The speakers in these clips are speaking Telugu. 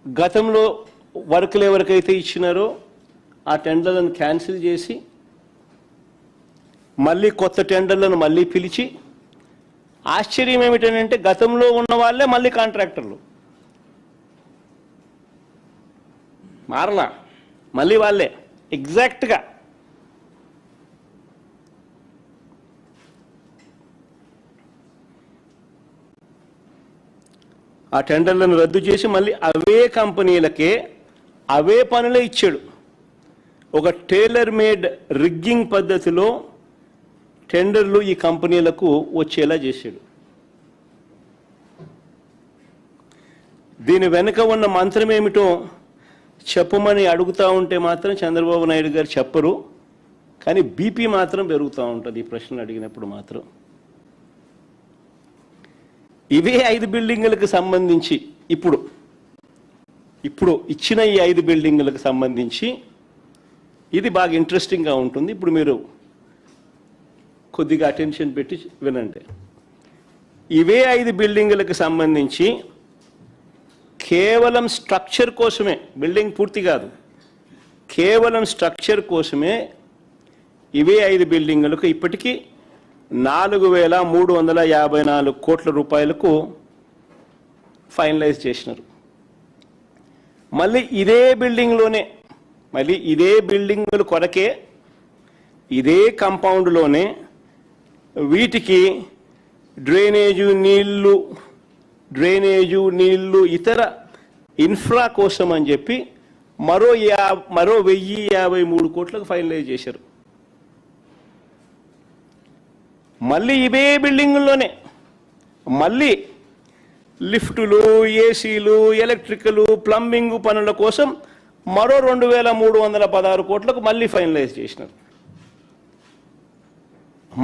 గతంలో వర్కులు ఎవరికైతే ఇచ్చినారో ఆ టెండర్లను క్యాన్సిల్ చేసి మళ్ళీ కొత్త టెండర్లను మళ్ళీ పిలిచి, ఆశ్చర్యం ఏమిటంటే గతంలో ఉన్న వాళ్ళే మళ్ళీ కాంట్రాక్టర్లు మారలా, మళ్ళీ వాళ్ళే ఎగ్జాక్ట్గా. ఆ టెండర్లను రద్దు చేసి మళ్ళీ అవే కంపెనీలకే అవే పనులే ఇచ్చాడు. ఒక టైలర్ మేడ్ రిగ్గింగ్ పద్ధతిలో టెండర్లు ఈ కంపెనీలకు వచ్చేలా చేశాడు. దీని వెనుక ఉన్న మంత్రం ఏమిటో చెప్పమని అడుగుతూ ఉంటే మాత్రం చంద్రబాబు నాయుడు గారు చెప్పరు, కానీ బీపీ మాత్రం పెరుగుతూ ఉంటుంది ఈ ప్రశ్నలు అడిగినప్పుడు మాత్రం. ఇవే 5 బిల్డింగులకు సంబంధించి ఇప్పుడు ఇచ్చిన ఈ 5 బిల్డింగులకు సంబంధించి ఇది బాగా ఇంట్రెస్టింగ్గా ఉంటుంది. ఇప్పుడు మీరు కొద్దిగా అటెన్షన్ పెట్టి వినండి. ఇవే 5 బిల్డింగులకు సంబంధించి కేవలం స్ట్రక్చర్ కోసమే, బిల్డింగ్ పూర్తి కాదు, కేవలం స్ట్రక్చర్ కోసమే ఇవే 5 బిల్డింగులకు ఇప్పటికీ 4,354 కోట్ల రూపాయలకు ఫైనలైజ్ చేసినారు. మళ్ళీ ఇదే బిల్డింగ్లోనే, మళ్ళీ ఇదే బిల్డింగుల కొరకే ఇదే కాంపౌండ్లోనే వీటికి డ్రైనేజు నీళ్లు ఇతర ఇన్ఫ్రా కోసం అని చెప్పి మరో 1,053 కోట్లకు ఫైనలైజ్ చేశారు. మళ్ళీ ఇవే బిల్డింగుల్లోనే మళ్ళీ లిఫ్టులు, ఏసీలు, ఎలక్ట్రికలు, ప్లంబింగ్ పనుల కోసం మరో 2,316 కోట్లకు మళ్ళీ ఫైనలైజ్ చేసినారు.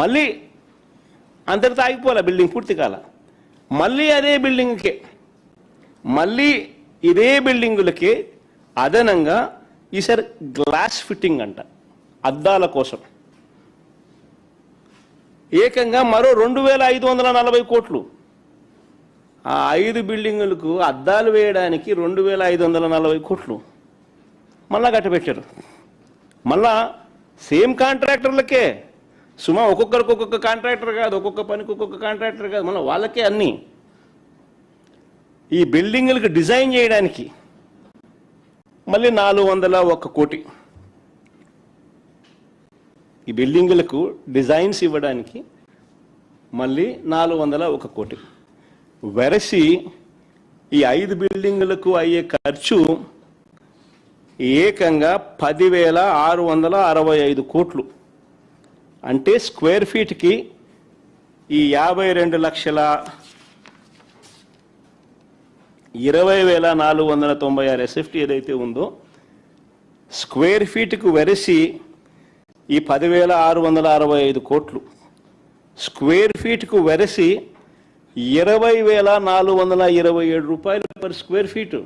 మళ్ళీ అంతటితో ఆగిపోలే, బిల్డింగ్ పూర్తి కాల. మళ్ళీ అదే బిల్డింగ్కే, మళ్ళీ ఇదే బిల్డింగులకే అదనంగా ఈసారి గ్లాస్ ఫిట్టింగ్ అంట, అద్దాల కోసం ఏకంగా మరో 2,540 కోట్లు. ఆ 5 బిల్డింగులకు అద్దాలు వేయడానికి 2,540 కోట్లు మళ్ళా కట్టబెట్టారు. మళ్ళా సేమ్ కాంట్రాక్టర్లకే, సుమా ఒక్కొక్కరికి ఒక్కొక్క కాంట్రాక్టర్ కాదు, ఒక్కొక్క పనికి ఒక్కొక్క కాంట్రాక్టర్ కాదు, మళ్ళీ వాళ్ళకే అన్నీ. ఈ బిల్డింగులకు డిజైన్ చేయడానికి మళ్ళీ 401 కోటి, ఈ బిల్డింగులకు డిజైన్స్ ఇవ్వడానికి మళ్ళీ 401 కోటి. వెరసి ఈ 5 బిల్డింగులకు అయ్యే ఖర్చు ఏకంగా 10,665 కోట్లు. అంటే స్క్వేర్ ఫీట్కి ఈ 52,20,496 SFT ఏదైతే ఉందో, స్క్వేర్ ఫీట్కు వెరసి ఈ 10,665 కోట్లు, స్క్వేర్ ఫీట్కు వెరసి 20,427 రూపాయలు per square feet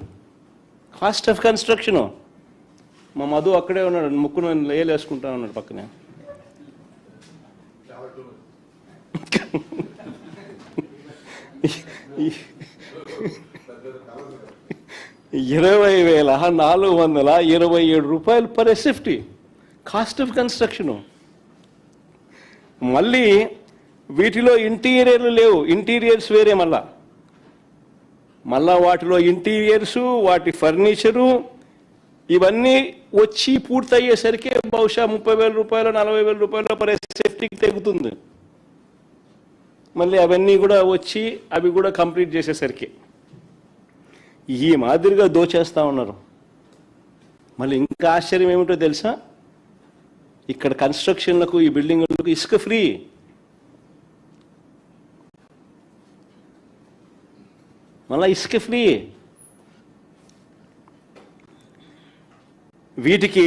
cost of construction. మా మధు అక్కడే ఉన్నాడు, ముక్కును లేలేసుకుంటా ఉన్నాడు పక్కనే. ₹20,427 per SFT cost of construction. మళ్ళీ వీటిలో ఇంటీరియర్లు లేవు, ఇంటీరియర్స్ వేరే. మళ్ళా వాటిలో ఇంటీరియర్సు, వాటి ఫర్నిచరు ఇవన్నీ వచ్చి పూర్తయ్యేసరికి బహుశా 30,000 రూపాయలు, 40,000 రూపాయలు పర్ ఎస్ఎఫ్టీకి తెగుతుంది. మళ్ళీ అవన్నీ కూడా వచ్చి అవి కూడా కంప్లీట్ చేసేసరికి ఈ మాదిరిగా దోచేస్తూ ఉన్నారు. మళ్ళీ ఇంకా ఆశ్చర్యం ఏమిటో తెలుసా, ఇక్కడ కన్స్ట్రక్షన్లకు, ఈ బిల్డింగులకు ఇసుక ఫ్రీ. మళ్ళీ ఇసుక ఫ్రీ. వీటికి